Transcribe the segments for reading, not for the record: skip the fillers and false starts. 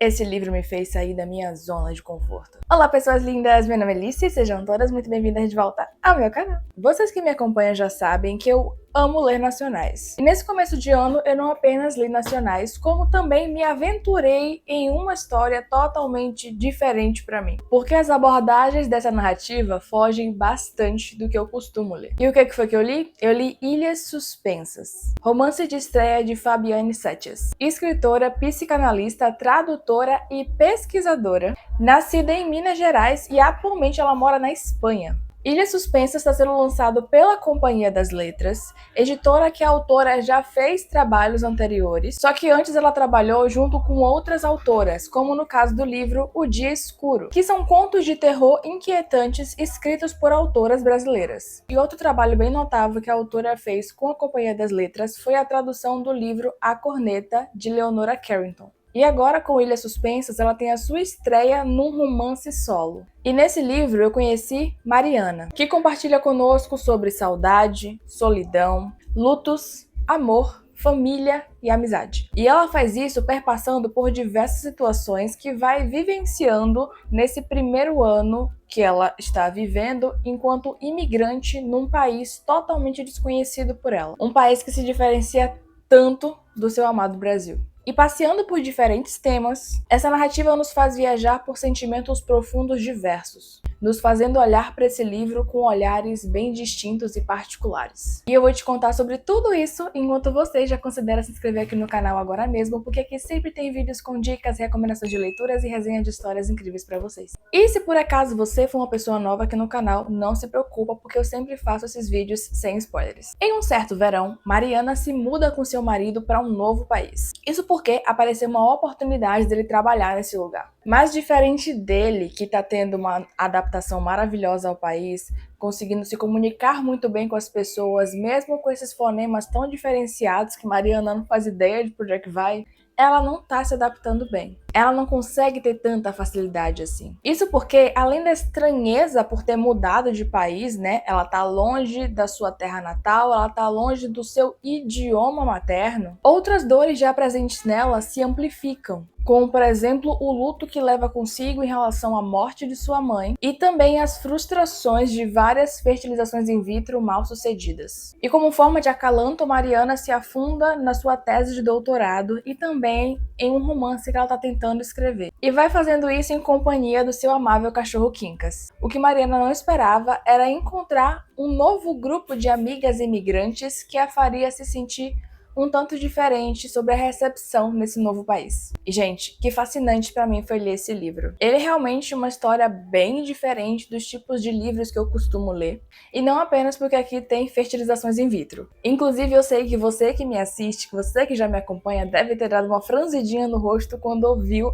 Esse livro me fez sair da minha zona de conforto. Olá, pessoas lindas! Meu nome é Alice e sejam todas muito bem-vindas de volta ao meu canal. Vocês que me acompanham já sabem que eu amo ler nacionais. E nesse começo de ano eu não apenas li nacionais, como também me aventurei em uma história totalmente diferente para mim. Porque as abordagens dessa narrativa fogem bastante do que eu costumo ler. E o que foi que eu li? Eu li Ilhas Suspensas, romance de estreia de Fabiane Setches, escritora, psicanalista, tradutora e pesquisadora, nascida em Minas Gerais e atualmente ela mora na Espanha. Ilhas Suspensas está sendo lançado pela Companhia das Letras, editora que a autora já fez trabalhos anteriores, só que antes ela trabalhou junto com outras autoras, como no caso do livro O Dia Escuro, que são contos de terror inquietantes escritos por autoras brasileiras. E outro trabalho bem notável que a autora fez com a Companhia das Letras foi a tradução do livro A Corneta, de Leonora Carrington. E agora, com Ilhas Suspensas, ela tem a sua estreia num romance solo. E nesse livro eu conheci Mariana, que compartilha conosco sobre saudade, solidão, lutos, amor, família e amizade. E ela faz isso perpassando por diversas situações que vai vivenciando nesse primeiro ano que ela está vivendo enquanto imigrante num país totalmente desconhecido por ela. Um país que se diferencia tanto do seu amado Brasil. E passeando por diferentes temas, essa narrativa nos faz viajar por sentimentos profundos diversos, nos fazendo olhar para esse livro com olhares bem distintos e particulares. E eu vou te contar sobre tudo isso enquanto você já considera se inscrever aqui no canal agora mesmo, porque aqui sempre tem vídeos com dicas, recomendações de leituras e resenha de histórias incríveis para vocês. E se por acaso você for uma pessoa nova aqui no canal, não se preocupa, porque eu sempre faço esses vídeos sem spoilers. Em um certo verão, Mariana se muda com seu marido para um novo país. Isso porque apareceu uma oportunidade dele trabalhar nesse lugar. Mas diferente dele, que está tendo uma adaptação maravilhosa ao país, conseguindo se comunicar muito bem com as pessoas, mesmo com esses fonemas tão diferenciados que Mariana não faz ideia de por onde é que vai, ela não está se adaptando bem. Ela não consegue ter tanta facilidade assim. Isso porque, além da estranheza por ter mudado de país, né? Ela tá longe da sua terra natal, ela tá longe do seu idioma materno. Outras dores já presentes nela se amplificam, como, por exemplo, o luto que leva consigo em relação à morte de sua mãe e também as frustrações de várias fertilizações in vitro mal sucedidas. E como forma de acalanto, Mariana se afunda na sua tese de doutorado e também em um romance que ela está tentando escrever. E vai fazendo isso em companhia do seu amável cachorro Quincas. O que Mariana não esperava era encontrar um novo grupo de amigas imigrantes que a faria se sentir um tanto diferente sobre a recepção nesse novo país. E, gente, que fascinante pra mim foi ler esse livro. Ele é realmente uma história bem diferente dos tipos de livros que eu costumo ler, e não apenas porque aqui tem fertilizações in vitro. Inclusive, eu sei que você que me assiste, que você que já me acompanha, deve ter dado uma franzidinha no rosto quando ouviu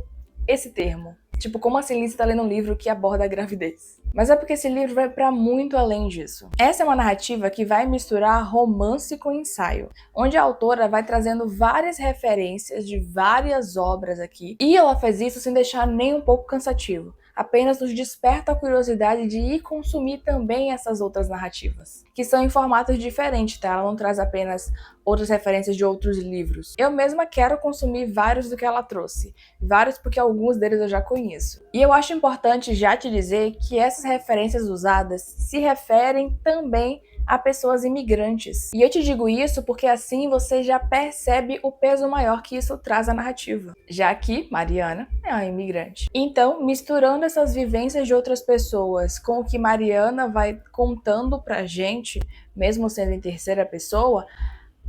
esse termo. Tipo, como assim Liz tá lendo um livro que aborda a gravidez? Mas é porque esse livro vai para muito além disso. Essa é uma narrativa que vai misturar romance com ensaio, onde a autora vai trazendo várias referências de várias obras aqui, e ela faz isso sem deixar nem um pouco cansativo. Apenas nos desperta a curiosidade de ir consumir também essas outras narrativas, que são em formatos diferentes, tá? Ela não traz apenas outras referências de outros livros. Eu mesma quero consumir vários do que ela trouxe, vários porque alguns deles eu já conheço. E eu acho importante já te dizer que essas referências usadas se referem também a pessoas imigrantes. E eu te digo isso porque assim você já percebe o peso maior que isso traz à narrativa, já que Mariana é uma imigrante. Então, misturando essas vivências de outras pessoas com o que Mariana vai contando pra gente, mesmo sendo em terceira pessoa,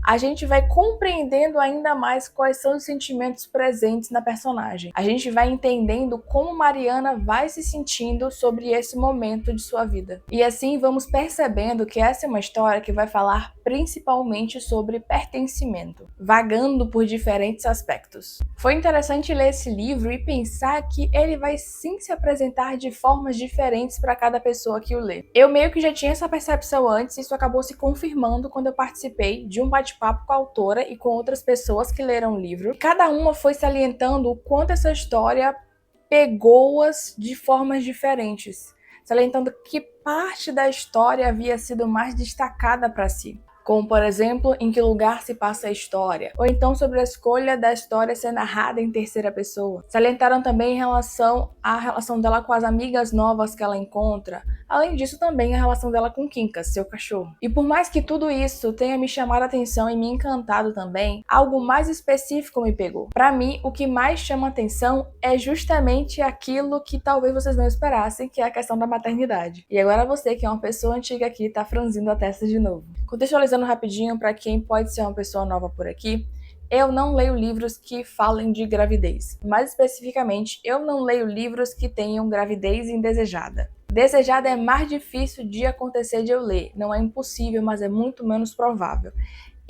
a gente vai compreendendo ainda mais quais são os sentimentos presentes na personagem. A gente vai entendendo como Mariana vai se sentindo sobre esse momento de sua vida. E assim vamos percebendo que essa é uma história que vai falar principalmente sobre pertencimento, vagando por diferentes aspectos. Foi interessante ler esse livro e pensar que ele vai sim se apresentar de formas diferentes para cada pessoa que o lê. Eu meio que já tinha essa percepção antes e isso acabou se confirmando quando eu participei de um bate-papo com a autora e com outras pessoas que leram o livro. Cada uma foi salientando o quanto essa história pegou-as de formas diferentes, salientando que parte da história havia sido mais destacada para si. como, por exemplo, em que lugar se passa a história, ou então sobre a escolha da história ser narrada em terceira pessoa. Salientaram também em relação à relação dela com as amigas novas que ela encontra, além disso também a relação dela com Quincas, seu cachorro. E por mais que tudo isso tenha me chamado a atenção e me encantado também, algo mais específico me pegou. Para mim, o que mais chama atenção é justamente aquilo que talvez vocês não esperassem, que é a questão da maternidade. E agora você, que é uma pessoa antiga aqui, tá franzindo a testa de novo. Contextualizando rapidinho para quem pode ser uma pessoa nova por aqui, eu não leio livros que falem de gravidez. Mais especificamente, eu não leio livros que tenham gravidez indesejada. Desejada é mais difícil de acontecer de eu ler. Não é impossível, mas é muito menos provável.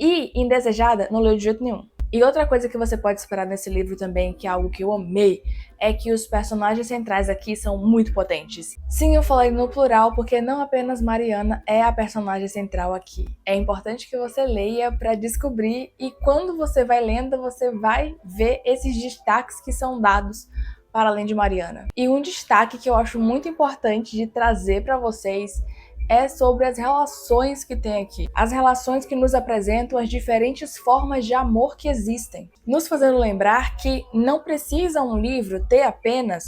E indesejada, não leio de jeito nenhum. E outra coisa que você pode esperar nesse livro também, que é algo que eu amei, é que os personagens centrais aqui são muito potentes. Sim, eu falei no plural porque não apenas Mariana é a personagem central aqui. É importante que você leia para descobrir, e quando você vai lendo, você vai ver esses destaques que são dados para além de Mariana. E um destaque que eu acho muito importante de trazer para vocês é sobre as relações que tem aqui. As relações que nos apresentam as diferentes formas de amor que existem, nos fazendo lembrar que não precisa um livro ter apenas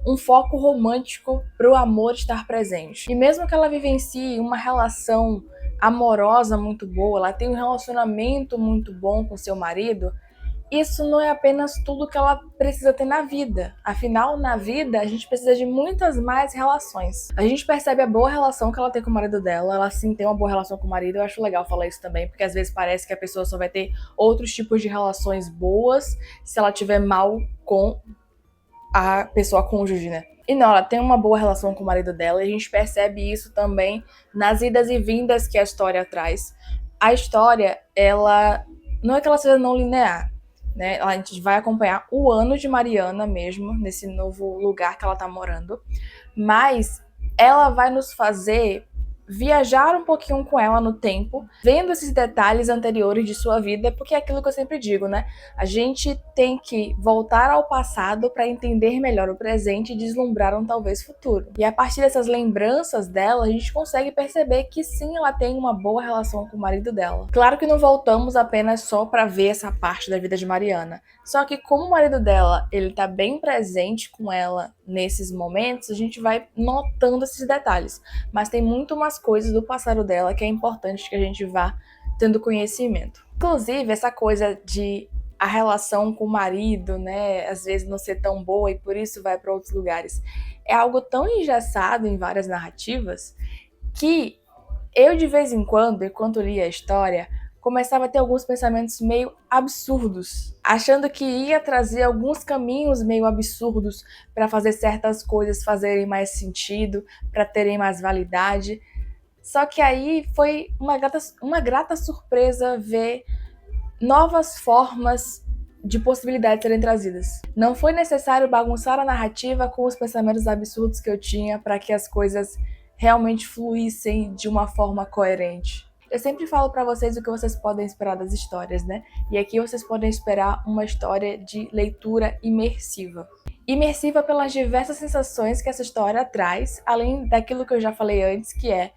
um foco romântico para o amor estar presente. E mesmo que ela vivencie uma relação amorosa muito boa, ela tem um relacionamento muito bom com seu marido, isso não é apenas tudo que ela precisa ter na vida. Afinal, na vida, a gente precisa de muitas mais relações. A gente percebe a boa relação que ela tem com o marido dela. Ela sim tem uma boa relação com o marido. Eu acho legal falar isso também, porque às vezes parece que a pessoa só vai ter outros tipos de relações boas se ela tiver mal com a pessoa cônjuge, né? E não, ela tem uma boa relação com o marido dela, e a gente percebe isso também nas idas e vindas que a história traz. A história, ela não é que ela seja não linear, né? A gente vai acompanhar o ano de Mariana mesmo, nesse novo lugar que ela tá morando, mas ela vai nos fazer viajar um pouquinho com ela no tempo, vendo esses detalhes anteriores de sua vida, porque é aquilo que eu sempre digo, né? A gente tem que voltar ao passado para entender melhor o presente e deslumbrar um talvez futuro. E a partir dessas lembranças dela, a gente consegue perceber que sim, ela tem uma boa relação com o marido dela. Claro que não voltamos apenas só para ver essa parte da vida de Mariana. Só que como o marido dela, ele tá bem presente com ela nesses momentos, a gente vai notando esses detalhes. Mas tem muito mais coisas do passado dela que é importante que a gente vá tendo conhecimento. Inclusive, essa coisa de a relação com o marido, né, às vezes não ser tão boa e por isso vai para outros lugares, é algo tão engessado em várias narrativas que eu, de vez em quando, enquanto lia a história, começava a ter alguns pensamentos meio absurdos, achando que ia trazer alguns caminhos meio absurdos para fazer certas coisas fazerem mais sentido, para terem mais validade. Só que aí foi uma grata surpresa ver novas formas de possibilidades serem trazidas. Não foi necessário bagunçar a narrativa com os pensamentos absurdos que eu tinha para que as coisas realmente fluíssem de uma forma coerente. Eu sempre falo para vocês o que vocês podem esperar das histórias, né? E aqui vocês podem esperar uma história de leitura imersiva. Imersiva pelas diversas sensações que essa história traz, além daquilo que eu já falei antes, que é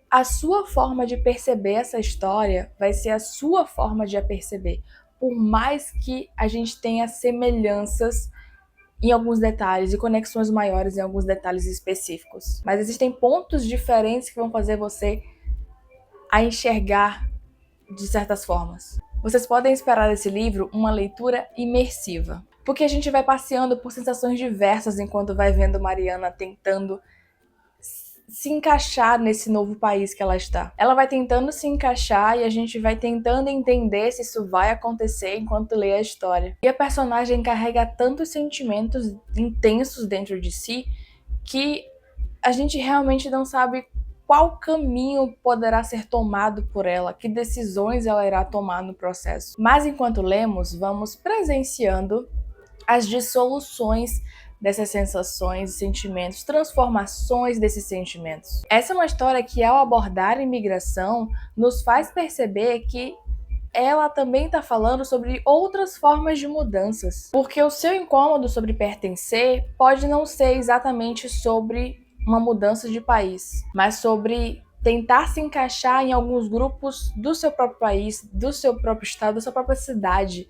a sua forma de perceber essa história vai ser a sua forma de a perceber. Por mais que a gente tenha semelhanças em alguns detalhes e conexões maiores em alguns detalhes específicos. Mas existem pontos diferentes que vão fazer você a enxergar de certas formas. Vocês podem esperar desse livro uma leitura imersiva, porque a gente vai passeando por sensações diversas enquanto vai vendo Mariana tentando se encaixar nesse novo país que ela está. Ela vai tentando se encaixar e a gente vai tentando entender se isso vai acontecer enquanto lê a história. E a personagem carrega tantos sentimentos intensos dentro de si que a gente realmente não sabe qual caminho poderá ser tomado por ela, que decisões ela irá tomar no processo. Mas enquanto lemos, vamos presenciando as dissoluções dessas sensações e sentimentos, transformações desses sentimentos. Essa é uma história que, ao abordar a imigração, nos faz perceber que ela também está falando sobre outras formas de mudanças. Porque o seu incômodo sobre pertencer pode não ser exatamente sobre uma mudança de país, mas sobre tentar se encaixar em alguns grupos do seu próprio país, do seu próprio estado, da sua própria cidade,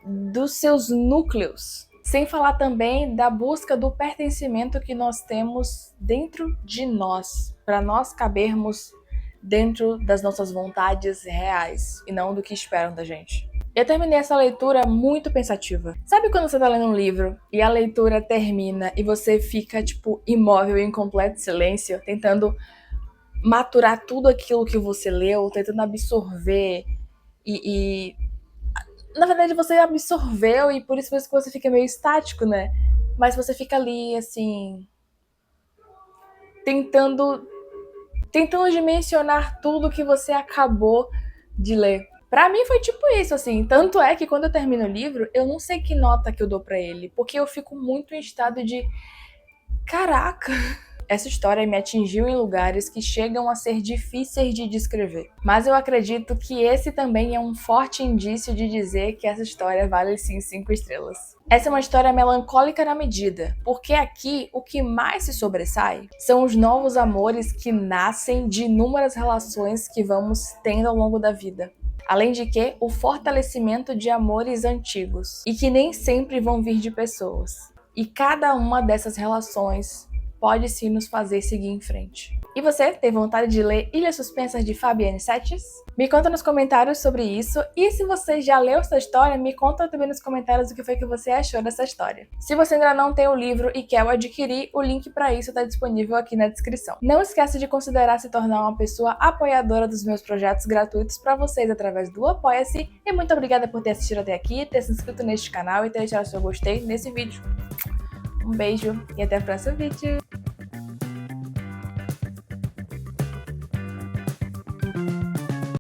dos seus núcleos. Sem falar também da busca do pertencimento que nós temos dentro de nós, para nós cabermos dentro das nossas vontades reais e não do que esperam da gente. Eu terminei essa leitura muito pensativa. Sabe quando você tá lendo um livro e a leitura termina e você fica, tipo, imóvel em completo silêncio, tentando maturar tudo aquilo que você leu, tentando absorver e na verdade você absorveu e por isso que você fica meio estático, né? Mas você fica ali, assim, tentando dimensionar tudo que você acabou de ler. Pra mim foi tipo isso, assim. Tanto é que quando eu termino o livro, eu não sei que nota que eu dou pra ele, porque eu fico muito em estado de caraca. Essa história me atingiu em lugares que chegam a ser difíceis de descrever. Mas eu acredito que esse também é um forte indício de dizer que essa história vale sim 5 estrelas. Essa é uma história melancólica na medida, porque aqui o que mais se sobressai são os novos amores que nascem de inúmeras relações que vamos tendo ao longo da vida. Além de que, o fortalecimento de amores antigos, e que nem sempre vão vir de pessoas. E cada uma dessas relações pode sim nos fazer seguir em frente. E você, tem vontade de ler Ilhas Suspensas de Fabienne Settis? Me conta nos comentários sobre isso, e se você já leu essa história, me conta também nos comentários o que foi que você achou dessa história. Se você ainda não tem o livro e quer o adquirir, o link para isso está disponível aqui na descrição. Não esqueça de considerar se tornar uma pessoa apoiadora dos meus projetos gratuitos para vocês através do Apoia-se, e muito obrigada por ter assistido até aqui, ter se inscrito neste canal e ter deixado seu gostei nesse vídeo. Um beijo e até o próximo vídeo!